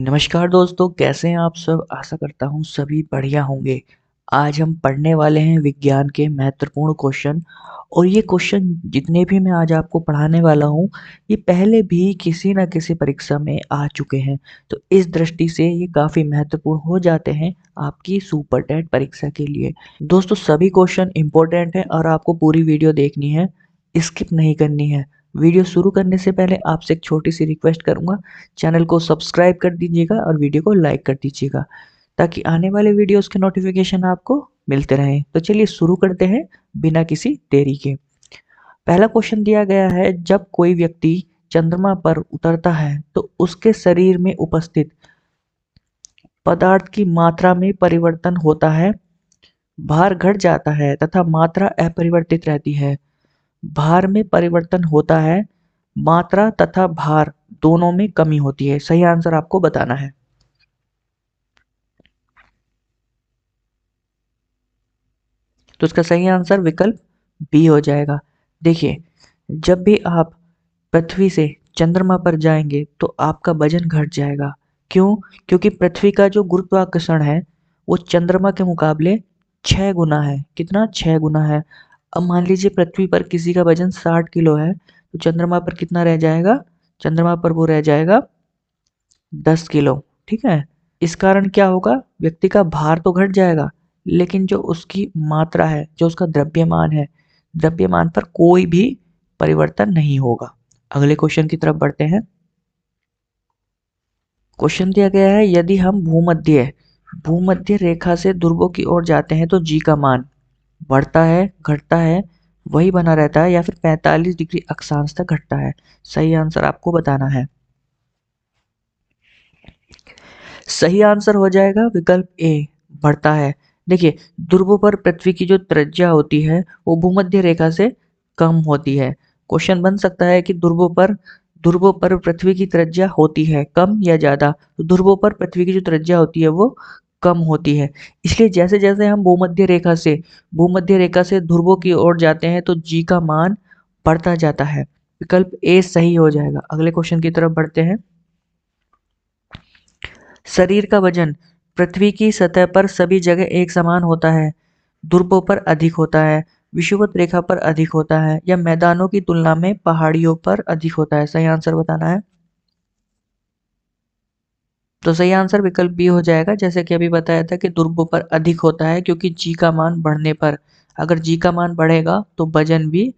नमस्कार दोस्तों, कैसे हैं आप सब? आशा करता हूँ सभी बढ़िया होंगे। आज हम पढ़ने वाले हैं विज्ञान के महत्वपूर्ण क्वेश्चन। और ये क्वेश्चन जितने भी मैं आज आपको पढ़ाने वाला हूँ, ये पहले भी किसी न किसी परीक्षा में आ चुके हैं। तो इस दृष्टि से ये काफ़ी महत्वपूर्ण हो जाते हैं आपकी सुपर टेट परीक्षा के लिए। दोस्तों, सभी क्वेश्चन इम्पोर्टेंट हैं और आपको पूरी वीडियो देखनी है, स्किप नहीं करनी है। वीडियो शुरू करने से पहले आपसे एक छोटी सी रिक्वेस्ट करूंगा, चैनल को सब्सक्राइब कर दीजिएगा और वीडियो को लाइक कर दीजिएगा ताकि आने वाले वीडियोस के नोटिफिकेशन आपको मिलते रहें। तो चलिए शुरू करते हैं बिना किसी देरी के। पहला क्वेश्चन दिया गया है, जब कोई व्यक्ति चंद्रमा पर उतरता है तो उसके शरीर में उपस्थित पदार्थ की मात्रा में परिवर्तन होता है, भार घट जाता है तथा मात्रा अपरिवर्तित रहती है। भार में परिवर्तन होता है, मात्रा तथा भार दोनों में कमी होती है। सही आंसर आपको बताना है। तो इसका सही आंसर विकल्प बी हो जाएगा। देखिए, जब भी आप पृथ्वी से चंद्रमा पर जाएंगे तो आपका वजन घट जाएगा। क्यों? क्योंकि पृथ्वी का जो गुरुत्वाकर्षण है वो चंद्रमा के मुकाबले 6 गुना है। कितना? 6 गुना है। अब मान लीजिए पृथ्वी पर किसी का वजन 60 किलो है, तो चंद्रमा पर कितना रह जाएगा? चंद्रमा पर वो रह जाएगा 10 किलो। ठीक है। इस कारण क्या होगा? व्यक्ति का भार तो घट जाएगा, लेकिन जो उसकी मात्रा है, जो उसका द्रव्यमान है, द्रव्यमान पर कोई भी परिवर्तन नहीं होगा। अगले क्वेश्चन की तरफ बढ़ते हैं। क्वेश्चन दिया गया है, यदि हम भूमध्य भूमध्य रेखा से ध्रुवों की ओर जाते हैं तो जी का मान बढ़ता है, घटता है, वही बना रहता है, या फिर 45 डिग्री अक्षांश तक घटता है? सही आंसर आपको बताना है। सही आंसर हो जाएगा विकल्प ए, बढ़ता है। देखिए, ध्रुवों पर पृथ्वी की जो त्रिज्या होती है वो भूमध्य रेखा से कम होती है। क्वेश्चन बन सकता है कि ध्रुवों पर पृथ्वी की त्रिज्या होती है कम या ज्यादा? तो ध्रुवों पर पृथ्वी की जो त्रिज्या होती है वो कम होती है। इसलिए जैसे जैसे हम भूमध्य रेखा से ध्रुवों की ओर जाते हैं तो जी का मान बढ़ता जाता है। विकल्प ए सही हो जाएगा। अगले क्वेश्चन की तरफ बढ़ते हैं। शरीर का वजन पृथ्वी की सतह पर सभी जगह एक समान होता है, ध्रुवों पर अधिक होता है, विषुवत रेखा पर अधिक होता है, या मैदानों की तुलना में पहाड़ियों पर अधिक होता है? सही आंसर बताना है। तो सही आंसर विकल्प बी हो जाएगा। जैसे कि अभी बताया था कि ध्रुवों पर अधिक होता है, क्योंकि जी का मान बढ़ने पर, अगर जी का मान बढ़ेगा तो वजन भी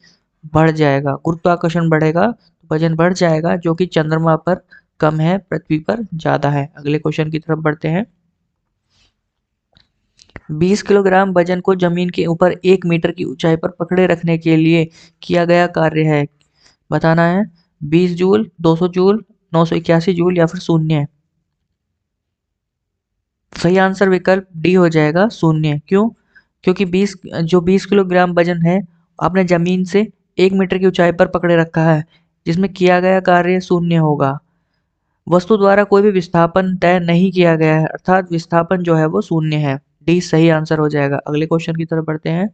बढ़ जाएगा, गुरुत्वाकर्षण बढ़ेगा तो वजन बढ़ जाएगा, जो कि चंद्रमा पर कम है, पृथ्वी पर ज्यादा है। अगले क्वेश्चन की तरफ बढ़ते हैं। 20 किलोग्राम वजन को जमीन के ऊपर 1 मीटर की ऊंचाई पर पकड़े रखने के लिए किया गया कार्य है, बताना है। 20 जूल, 200 जूल, 981 जूल, या फिर शून्य? सही आंसर विकल्प डी हो जाएगा, शून्य। क्यों? क्योंकि 20 किलोग्राम वजन है, आपने जमीन से 1 मीटर की ऊंचाई पर पकड़े रखा है, जिसमें किया गया कार्य शून्य होगा। वस्तु द्वारा कोई भी विस्थापन तय नहीं किया गया है, अर्थात विस्थापन जो है वो शून्य है। डी सही आंसर हो जाएगा। अगले क्वेश्चन की तरफ बढ़ते हैं।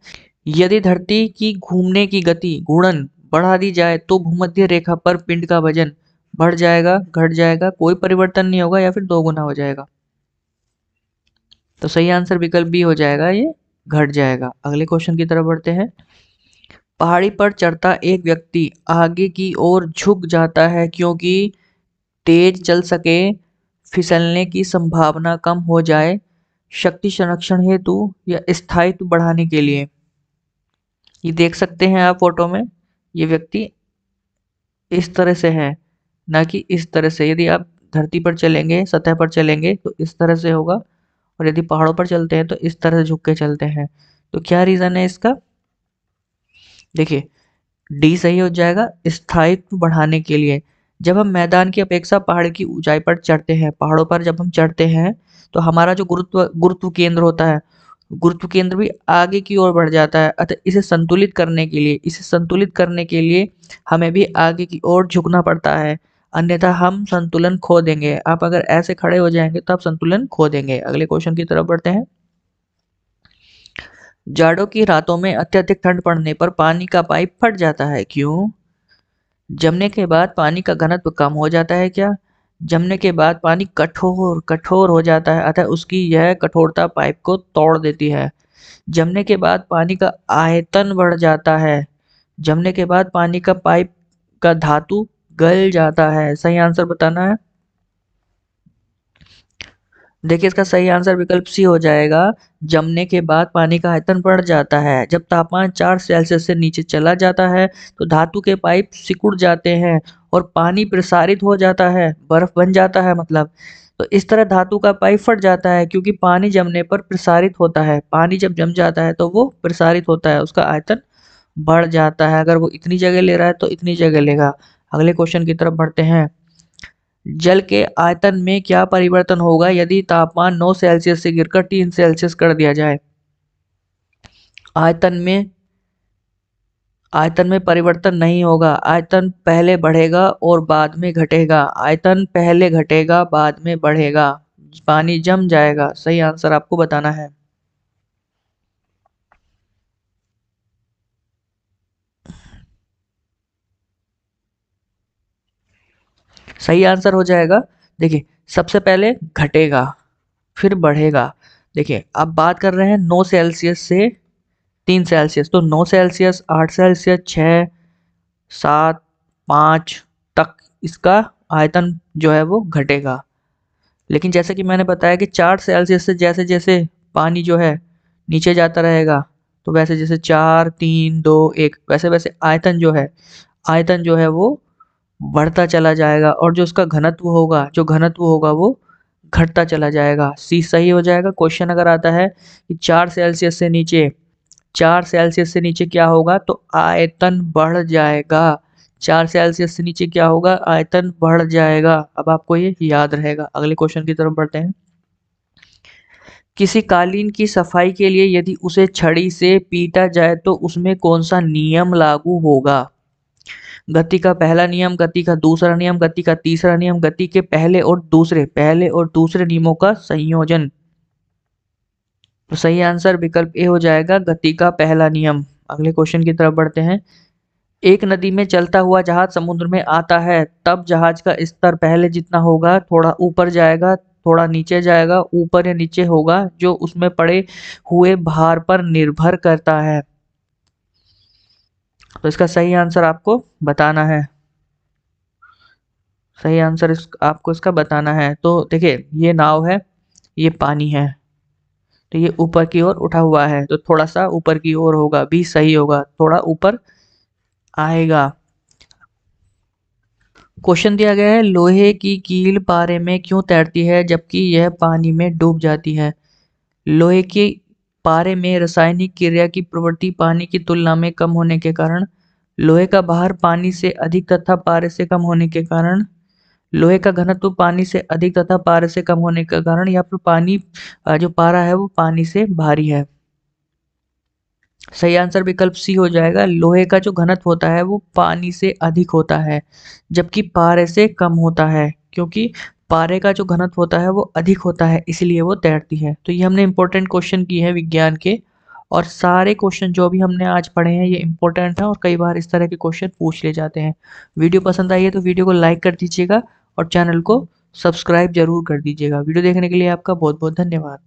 यदि धरती की घूमने की गति गुणन बढ़ा दी जाए तो भूमध्य रेखा पर पिंड का वजन बढ़ जाएगा, घट जाएगा, कोई परिवर्तन नहीं होगा, या फिर 2 गुना हो जाएगा? तो सही आंसर विकल्प बी हो जाएगा, ये घट जाएगा। अगले क्वेश्चन की तरफ बढ़ते हैं। पहाड़ी पर चढ़ता एक व्यक्ति आगे की ओर झुक जाता है क्योंकि तेज चल सके, फिसलने की संभावना कम हो जाए, शक्ति संरक्षण हेतु, या स्थायित्व बढ़ाने के लिए? ये देख सकते हैं आप फोटो में, ये व्यक्ति इस तरह से है, ना कि इस तरह से। यदि आप धरती पर चलेंगे, सतह पर चलेंगे तो इस तरह से होगा, और यदि पहाड़ों पर चलते हैं तो इस तरह से झुक के चलते हैं। तो क्या रीजन है इसका? देखिए, डी सही हो जाएगा, स्थायित्व बढ़ाने के लिए। जब हम मैदान की अपेक्षा पहाड़ की ऊंचाई पर चढ़ते हैं, पहाड़ों पर जब हम चढ़ते हैं, तो हमारा जो गुरुत्व गुरुत्व केंद्र होता है, गुरुत्व केंद्र भी आगे की ओर बढ़ जाता है। अतः इसे संतुलित करने के लिए हमें भी आगे की ओर झुकना पड़ता है, अन्यथा हम संतुलन खो देंगे। आप अगर ऐसे खड़े हो जाएंगे तो आप संतुलन खो देंगे। अगले क्वेश्चन की तरफ बढ़ते हैं। जाड़ों की रातों में अत्यधिक ठंड पड़ने पर पानी का पाइप फट जाता है, क्यों? जमने के बाद पानी का घनत्व कम हो जाता है क्या? जमने के बाद पानी कठोर कठोर हो जाता है, अतः उसकी यह कठोरता पाइप को तोड़ देती है। जमने के बाद पानी का आयतन बढ़ जाता है। जमने के बाद पानी का पाइप का धातु गल जाता है। सही आंसर बताना है। देखिए इसका सही आंसर विकल्प सी हो जाएगा। जमने के बाद पानी का आयतन बढ़ जाता है। जब तापमान 4 सेल्सियस से नीचे चला जाता है तो धातु के पाइप सिकुड़ जाते हैं और पानी प्रसारित हो जाता है, बर्फ बन जाता है मतलब। तो इस तरह धातु का पाइप फट जाता है क्योंकि पानी जमने पर प्रसारित होता है। पानी जब जम जाता है तो वो प्रसारित होता है, उसका आयतन बढ़ जाता है। अगर वो इतनी जगह ले रहा है तो इतनी जगह लेगा। अगले क्वेश्चन की तरफ बढ़ते हैं। जल के आयतन में क्या परिवर्तन होगा यदि तापमान 9 सेल्सियस से गिरकर 3 सेल्सियस कर दिया जाए? आयतन में आयतन में परिवर्तन नहीं होगा। आयतन पहले बढ़ेगा और बाद में घटेगा। आयतन पहले घटेगा बाद में बढ़ेगा। पानी जम जाएगा। सही आंसर आपको बताना है। सही आंसर हो जाएगा। देखिए सबसे पहले घटेगा फिर बढ़ेगा। देखिए अब बात कर रहे हैं 9 सेल्सियस से 3 सेल्सियस, तो 9 सेल्सियस, 8 सेल्सियस, 6, 7, 5 तक इसका आयतन जो है वो घटेगा। लेकिन जैसे कि मैंने बताया कि 4 सेल्सियस से जैसे जैसे पानी जो है नीचे जाता रहेगा, तो वैसे जैसे 4, 3, 2, 1 वैसे वैसे आयतन जो है वो बढ़ता चला जाएगा और जो उसका घनत्व होगा वो घटता चला जाएगा। सी सही हो जाएगा। क्वेश्चन अगर आता है कि 4 सेल्सियस से नीचे क्या होगा, तो आयतन बढ़ जाएगा। 4 सेल्सियस से नीचे क्या होगा, आयतन बढ़ जाएगा। अब आपको ये याद रहेगा। अगले क्वेश्चन की तरफ बढ़ते हैं। किसी कालीन की सफाई के लिए यदि उसे छड़ी से पीटा जाए तो उसमें कौन सा नियम लागू होगा? गति का पहला नियम, गति का दूसरा नियम, गति का तीसरा नियम, गति के पहले और दूसरे नियमों का संयोजन। तो सही आंसर विकल्प ए हो जाएगा, गति का पहला नियम। अगले क्वेश्चन की तरफ बढ़ते हैं। एक नदी में चलता हुआ जहाज समुद्र में आता है, तब जहाज का स्तर पहले जितना होगा थोड़ा ऊपर जाएगा, थोड़ा नीचे जाएगा, ऊपर या नीचे होगा, जो उसमें पड़े हुए भार पर निर्भर करता है। तो इसका सही आंसर आपको बताना है। सही आंसर आपको इसका बताना है। तो देखिए ये नाव है, ये पानी है, तो ये ऊपर की ओर उठा हुआ है, तो थोड़ा सा ऊपर की ओर होगा, भी सही होगा, थोड़ा ऊपर आएगा। क्वेश्चन दिया गया है, लोहे की कील पारे में क्यों तैरती है जबकि यह पानी में डूब जाती है? लोहे के पारे में रासायनिक क्रिया की प्रवृत्ति पानी की तुलना में कम होने के कारण, लोहे का भार पानी से अधिक तथा पारे से कम होने के कारण, लोहे का घनत्व पानी से अधिक तथा पारे से कम होने के कारण, या फिर पानी जो पारा है वो पानी से भारी है। सही आंसर विकल्प सी हो जाएगा। लोहे का जो घनत्व होता है वो पानी से अधिक होता है जबकि पारे से कम होता है, क्योंकि पारे का जो घनत्व होता है वो अधिक होता है, इसलिए वो तैरती है। तो ये हमने इंपॉर्टेंट क्वेश्चन किए हैं विज्ञान के, और सारे क्वेश्चन जो भी हमने आज पढ़े हैं ये इंपॉर्टेंट हैं और कई बार इस तरह के क्वेश्चन पूछ लिए जाते हैं। वीडियो पसंद आई है तो वीडियो को लाइक कर दीजिएगा और चैनल को सब्सक्राइब जरूर कर दीजिएगा। वीडियो देखने के लिए आपका बहुत बहुत धन्यवाद।